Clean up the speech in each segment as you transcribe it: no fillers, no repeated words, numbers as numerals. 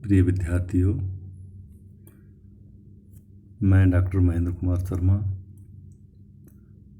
प्रिय विद्यार्थियों, मैं डॉक्टर महेंद्र कुमार शर्मा,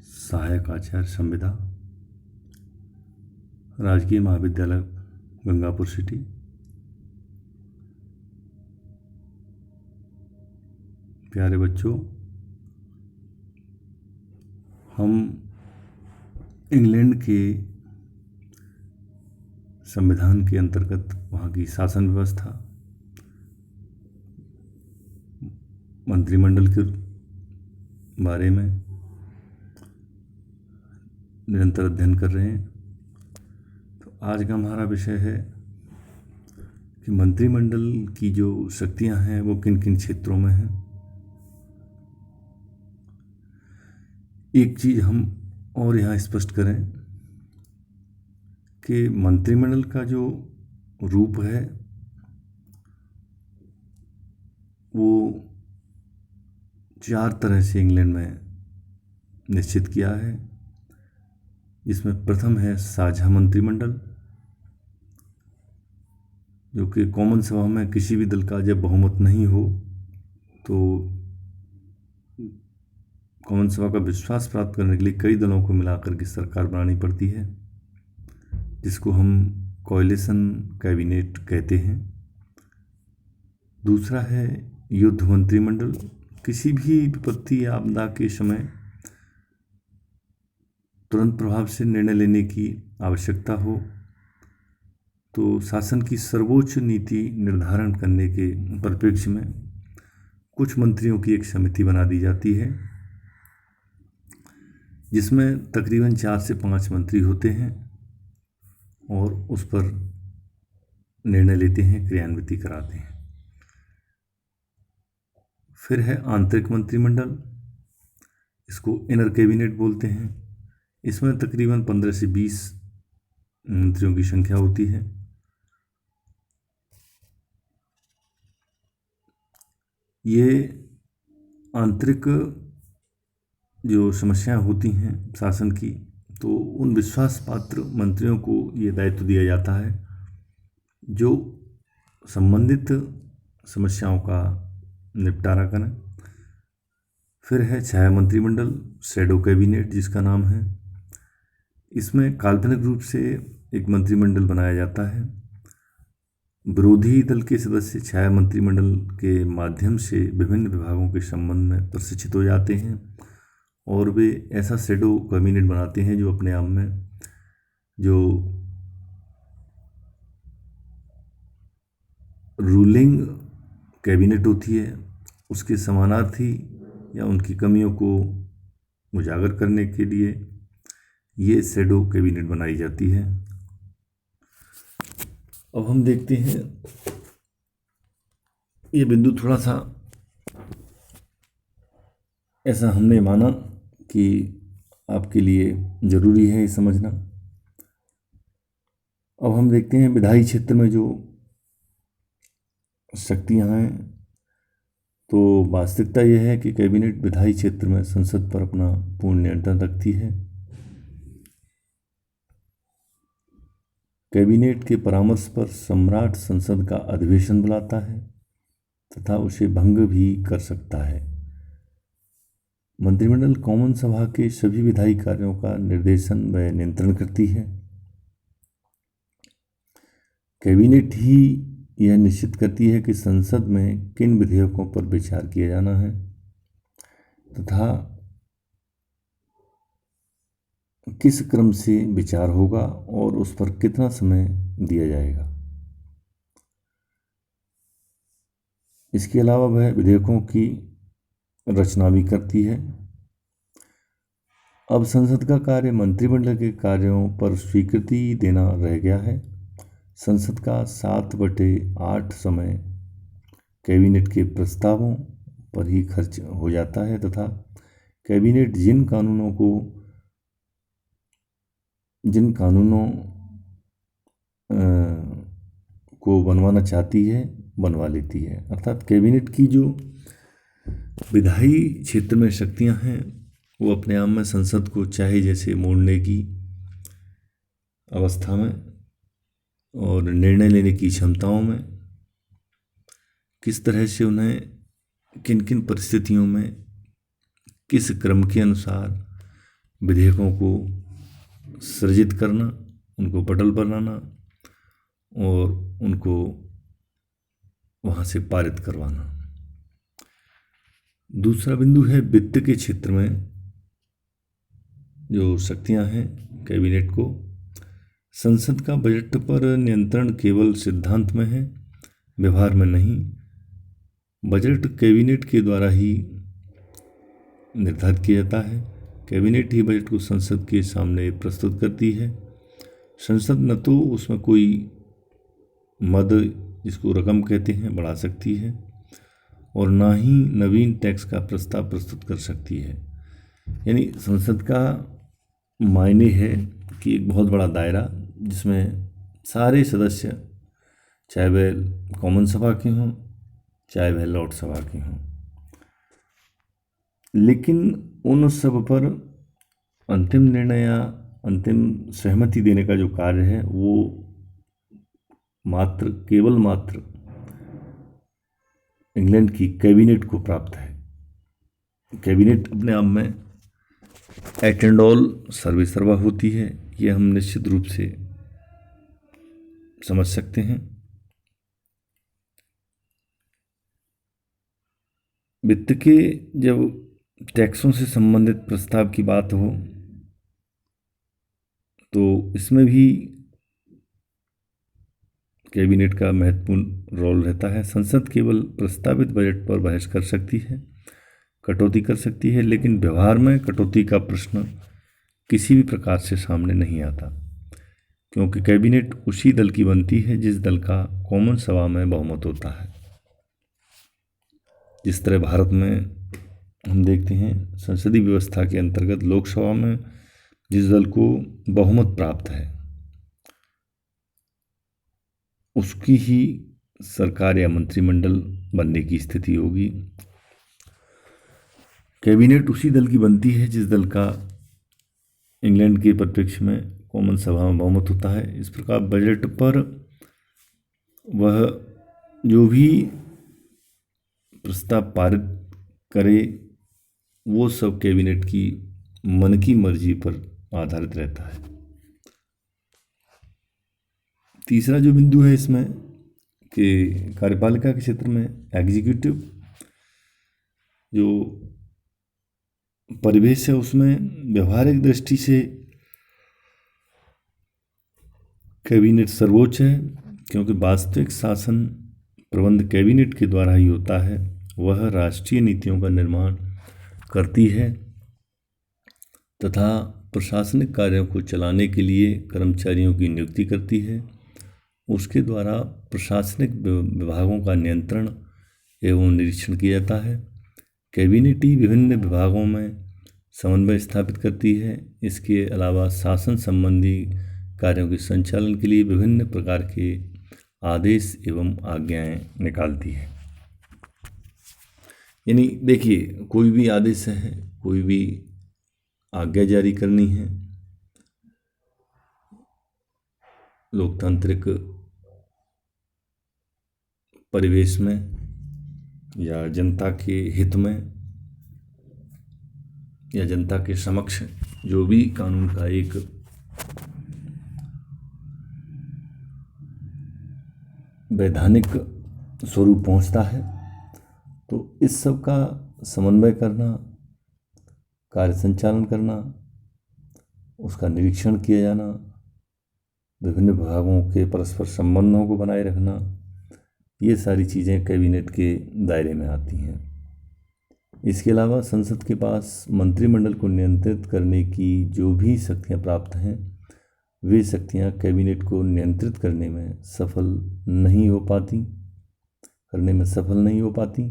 सहायक आचार्य संविदा, राजकीय महाविद्यालय गंगापुर सिटी। प्यारे बच्चों, हम इंग्लैंड के संविधान के अंतर्गत वहाँ की शासन व्यवस्था, मंत्रिमंडल के बारे में निरंतर अध्ययन कर रहे हैं। तो आज का हमारा विषय है कि मंत्रिमंडल की जो शक्तियां हैं वो किन किन क्षेत्रों में हैं। एक चीज़ हम और यहाँ स्पष्ट करें कि मंत्रिमंडल का जो रूप है वो 4 तरह से इंग्लैंड में निश्चित किया है, जिसमें प्रथम है साझा मंत्रिमंडल, जो कि कॉमन सभा में किसी भी दल का जब बहुमत नहीं हो तो कॉमन सभा का विश्वास प्राप्त करने के लिए कई दलों को मिलाकर के सरकार बनानी पड़ती है, जिसको हम कोएलिशन कैबिनेट कहते हैं। दूसरा है युद्ध मंत्रिमंडल। किसी भी विपत्ति या आपदा के समय तुरंत प्रभाव से निर्णय लेने की आवश्यकता हो तो शासन की सर्वोच्च नीति निर्धारण करने के परिप्रेक्ष्य में कुछ मंत्रियों की एक समिति बना दी जाती है, जिसमें तकरीबन 4 से 5 मंत्री होते हैं और उस पर निर्णय लेते हैं, क्रियान्वित कराते हैं। फिर है आंतरिक मंत्रिमंडल, इसको इनर कैबिनेट बोलते हैं। इसमें तकरीबन 15 से 20 मंत्रियों की संख्या होती है। ये आंतरिक जो समस्याएं होती हैं शासन की, तो उन विश्वास पात्र मंत्रियों को ये दायित्व दिया जाता है जो संबंधित समस्याओं का निपटारा करें। फिर है छाया मंत्रिमंडल, शैडो कैबिनेट जिसका नाम है। इसमें काल्पनिक रूप से एक मंत्रिमंडल बनाया जाता है। विरोधी दल के सदस्य छाया मंत्रिमंडल के माध्यम से विभिन्न विभागों के संबंध में प्रशिक्षित हो जाते हैं और वे ऐसा शैडो कैबिनेट बनाते हैं जो अपने आप में जो रूलिंग कैबिनेट होती है उसके समानार्थी या उनकी कमियों को उजागर करने के लिए ये शैडो कैबिनेट बनाई जाती है। अब हम देखते हैं, ये बिंदु थोड़ा सा ऐसा हमने माना कि आपके लिए ज़रूरी है ये समझना। अब हम देखते हैं विधायी क्षेत्र में जो शक्तियां हैं, तो वास्तविकता यह है कि कैबिनेट विधायी क्षेत्र में संसद पर अपना पूर्ण नियंत्रण रखती है। कैबिनेट के परामर्श पर सम्राट संसद का अधिवेशन बुलाता है तथा उसे भंग भी कर सकता है। मंत्रिमंडल कॉमन सभा के सभी विधायी कार्यों का निर्देशन व नियंत्रण करती है। कैबिनेट ही यह निश्चित करती है कि संसद में किन विधेयकों पर विचार किया जाना है तथा किस क्रम से विचार होगा और उस पर कितना समय दिया जाएगा। इसके अलावा वह विधेयकों की रचना भी करती है। अब संसद का कार्य मंत्रिमंडल के कार्यों पर स्वीकृति देना रह गया है। संसद का 7/8 समय कैबिनेट के प्रस्तावों पर ही खर्च हो जाता है तथा कैबिनेट जिन कानूनों को बनवाना चाहती है बनवा लेती है। अर्थात कैबिनेट की जो विधायी क्षेत्र में शक्तियां हैं वो अपने आप में संसद को चाहे जैसे मोड़ने की अवस्था में और निर्णय लेने की क्षमताओं में किस तरह से उन्हें किन किन परिस्थितियों में किस क्रम के अनुसार विधेयकों को सृजित करना, उनको पटल पर लाना और उनको वहाँ से पारित करवाना। दूसरा बिंदु है वित्त के क्षेत्र में जो शक्तियाँ हैं कैबिनेट को। संसद का बजट पर नियंत्रण केवल सिद्धांत में है, व्यवहार में नहीं। बजट कैबिनेट के द्वारा ही निर्धारित किया जाता है। कैबिनेट ही बजट को संसद के सामने प्रस्तुत करती है। संसद न तो उसमें कोई मद, जिसको रकम कहते हैं, बढ़ा सकती है और ना ही नवीन टैक्स का प्रस्ताव प्रस्तुत कर सकती है। यानी संसद का मायने है कि एक बहुत बड़ा दायरा जिसमें सारे सदस्य, चाहे वह कॉमन सभा के हों चाहे वह लॉर्ड सभा के हों, लेकिन उन सब पर अंतिम निर्णय या अंतिम सहमति देने का जो कार्य है वो केवल मात्र इंग्लैंड की कैबिनेट को प्राप्त है। कैबिनेट अपने आप में एट एंड ऑल सर्वे सर्वा होती है, ये हम निश्चित रूप से समझ सकते हैं। वित्त के जब टैक्सों से संबंधित प्रस्ताव की बात हो तो इसमें भी कैबिनेट का महत्वपूर्ण रोल रहता है। संसद केवल प्रस्तावित बजट पर बहस कर सकती है, कटौती कर सकती है, लेकिन व्यवहार में कटौती का प्रश्न किसी भी प्रकार से सामने नहीं आता, क्योंकि कैबिनेट उसी दल की बनती है जिस दल का कॉमन सभा में बहुमत होता है। जिस तरह भारत में हम देखते हैं संसदीय व्यवस्था के अंतर्गत लोकसभा में जिस दल को बहुमत प्राप्त है उसकी ही सरकार या मंत्रिमंडल बनने की स्थिति होगी। कैबिनेट उसी दल की बनती है जिस दल का इंग्लैंड के परिप्रेक्ष्य में कॉमन सभा में बहुमत होता है। इस प्रकार बजट पर वह जो भी प्रस्ताव पारित करे वो सब कैबिनेट की मन की मर्जी पर आधारित रहता है। तीसरा जो बिंदु है इसमें कि कार्यपालिका के क्षेत्र में एग्जीक्यूटिव जो परिवेश है उसमें व्यवहारिक दृष्टि से कैबिनेट सर्वोच्च है, क्योंकि वास्तविक शासन प्रबंध कैबिनेट के द्वारा ही होता है। वह राष्ट्रीय नीतियों का निर्माण करती है तथा प्रशासनिक कार्यों को चलाने के लिए कर्मचारियों की नियुक्ति करती है। उसके द्वारा प्रशासनिक विभागों का नियंत्रण एवं निरीक्षण किया जाता है। कैबिनेट ही विभिन्न विभागों में समन्वय स्थापित करती है। इसके अलावा शासन संबंधी कार्यों के संचालन के लिए विभिन्न प्रकार के आदेश एवं आज्ञाएं निकालती है। यानी देखिए, कोई भी आदेश है, कोई भी आज्ञा जारी करनी है, लोकतांत्रिक परिवेश में या जनता के हित में या जनता के समक्ष जो भी कानून का एक वैधानिक स्वरूप पहुंचता है, तो इस सब का समन्वय करना, कार्य संचालन करना, उसका निरीक्षण किया जाना, विभिन्न विभागों के परस्पर संबंधों को बनाए रखना, ये सारी चीज़ें कैबिनेट के दायरे में आती हैं। इसके अलावा संसद के पास मंत्रिमंडल को नियंत्रित करने की जो भी शक्तियाँ प्राप्त हैं वे शक्तियाँ कैबिनेट को नियंत्रित करने में सफल नहीं हो पाती।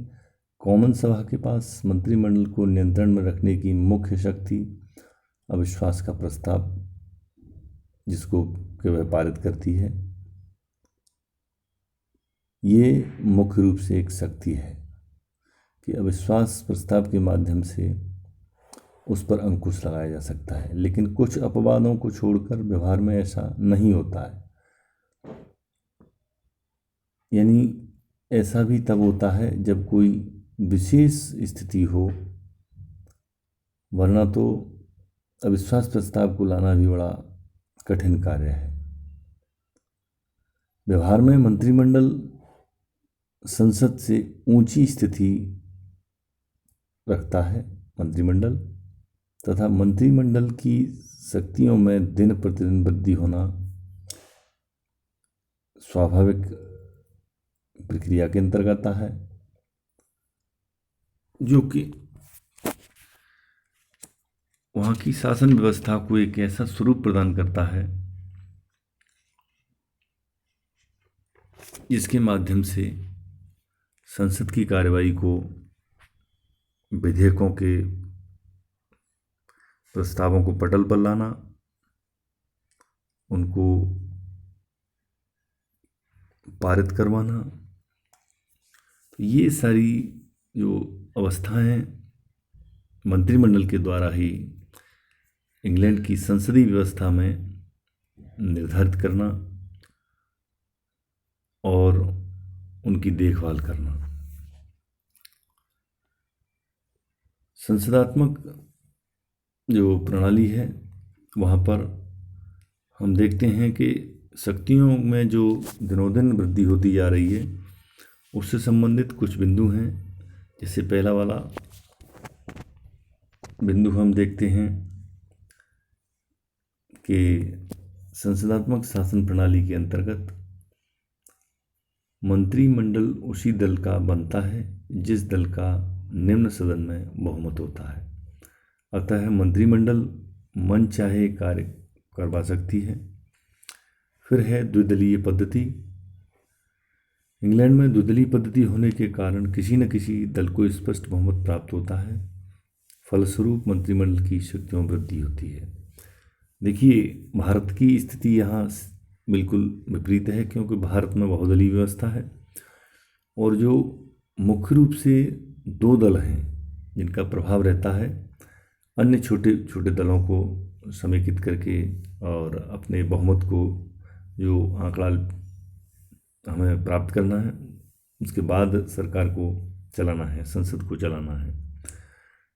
कॉमन सभा के पास मंत्रिमंडल को नियंत्रण में रखने की मुख्य शक्ति अविश्वास का प्रस्ताव जिसको वह पारित करती है, ये मुख्य रूप से एक शक्ति है कि अविश्वास प्रस्ताव के माध्यम से उस पर अंकुश लगाया जा सकता है। लेकिन कुछ अपवादों को छोड़कर व्यवहार में ऐसा नहीं होता है। यानी ऐसा भी तब होता है जब कोई विशेष स्थिति हो, वरना तो अविश्वास प्रस्ताव को लाना भी बड़ा कठिन कार्य है। व्यवहार में मंत्रिमंडल संसद से ऊंची स्थिति रखता है मंत्रिमंडल, तथा मंत्रिमंडल की शक्तियों में दिन प्रतिदिन वृद्धि होना स्वाभाविक प्रक्रिया के अंतर्गत आता है, जो कि वहाँ की शासन व्यवस्था को एक ऐसा स्वरूप प्रदान करता है जिसके माध्यम से संसद की कार्यवाही को विधेयकों के प्रस्तावों को पटल पर लाना, उनको पारित करवाना, तो ये सारी जो अवस्थाएं मंत्रिमंडल के द्वारा ही इंग्लैंड की संसदीय व्यवस्था में निर्धारित करना और उनकी देखभाल करना। संसदात्मक जो प्रणाली है, वहाँ पर हम देखते हैं कि शक्तियों में जो दिनों दिन वृद्धि होती जा रही है, उससे संबंधित कुछ बिंदु हैं। जैसे पहला वाला बिंदु हम देखते हैं कि संसदात्मक शासन प्रणाली के अंतर्गत मंत्रिमंडल उसी दल का बनता है जिस दल का निम्न सदन में बहुमत होता है। अतः मंत्रिमंडल मन चाहे कार्य करवा सकती है। फिर है द्विदलीय पद्धति। इंग्लैंड में द्विदलीय पद्धति होने के कारण किसी न किसी दल को स्पष्ट बहुमत प्राप्त होता है, फलस्वरूप मंत्रिमंडल की शक्तियों में वृद्धि होती है। देखिए, भारत की स्थिति यहाँ बिल्कुल विपरीत है, क्योंकि भारत में बहुदलीय व्यवस्था है और जो मुख्य रूप से दो दल हैं जिनका प्रभाव रहता है, अन्य छोटे छोटे दलों को समेकित करके और अपने बहुमत को जो आंकड़ा हमें प्राप्त करना है, उसके बाद सरकार को चलाना है, संसद को चलाना है।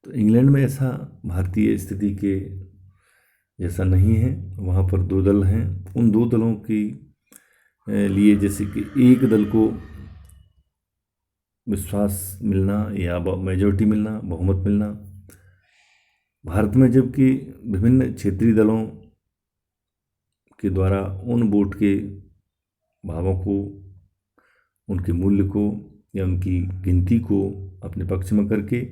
तो इंग्लैंड में ऐसा भारतीय स्थिति के जैसा नहीं है। वहाँ पर दो दल हैं। उन दो दलों के लिए जैसे कि एक दल को विश्वास मिलना या मेजॉरिटी मिलना, बहुमत मिलना, भारत में जबकि विभिन्न क्षेत्रीय दलों के द्वारा उन वोट के भावों को, उनके मूल्य को या उनकी गिनती को अपने पक्ष में करके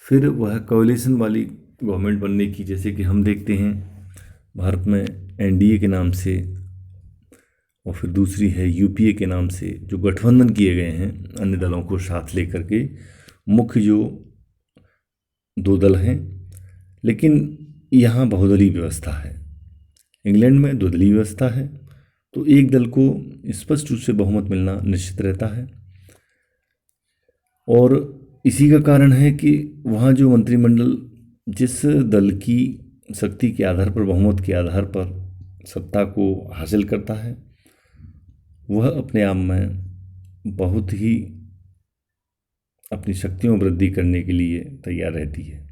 फिर वह कोएलिशन वाली गवर्नमेंट बनने की, जैसे कि हम देखते हैं भारत में एनडीए के नाम से और फिर दूसरी है यूपीए के नाम से, जो गठबंधन किए गए हैं अन्य दलों को साथ लेकर के, मुख्य जो दो दल हैं। लेकिन यहाँ बहुदलीय व्यवस्था है। इंग्लैंड में द्विदलीय व्यवस्था है, तो एक दल को स्पष्ट रूप से बहुमत मिलना निश्चित रहता है और इसी का कारण है कि वहाँ जो मंत्रिमंडल जिस दल की शक्ति के आधार पर, बहुमत के आधार पर सत्ता को हासिल करता है, वह अपने आप में बहुत ही अपनी शक्तियों में वृद्धि करने के लिए तैयार रहती है।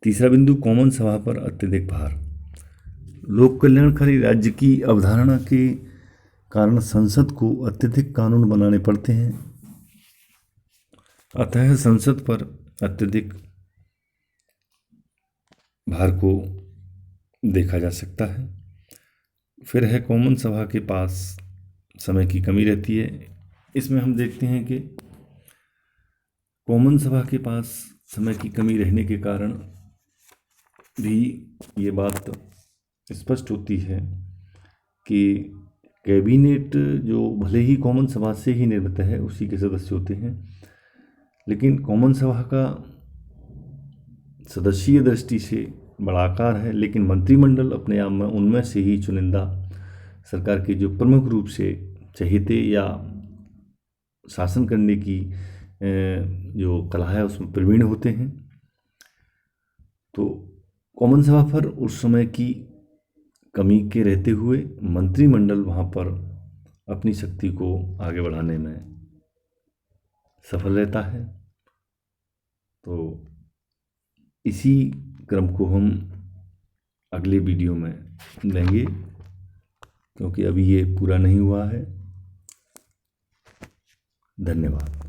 तीसरा बिंदु, कॉमन सभा पर अत्यधिक भार। लोक कल्याणकारी राज्य की अवधारणा के कारण संसद को अत्यधिक कानून बनाने पड़ते हैं, अतः संसद पर अत्यधिक भार को देखा जा सकता है। फिर है कॉमन सभा के पास समय की कमी रहती है। इसमें हम देखते हैं कि कॉमन सभा के पास समय की कमी रहने के कारण भी ये बात स्पष्ट होती है कि कैबिनेट जो भले ही कॉमन सभा से ही निर्मित है, उसी के सदस्य होते हैं, लेकिन कॉमन सभा का सदस्यीय दृष्टि से बड़ा आकार है, लेकिन मंत्रिमंडल अपने आप में उनमें से ही चुनिंदा सरकार के जो प्रमुख रूप से चहेते या शासन करने की जो कला है उसमें प्रवीण होते हैं। तो कॉमन सभा पर उस समय की कमी के रहते हुए मंत्रिमंडल वहाँ पर अपनी शक्ति को आगे बढ़ाने में सफल रहता है। तो इसी क्रम को हम अगले वीडियो में लेंगे, क्योंकि अभी ये पूरा नहीं हुआ है। धन्यवाद।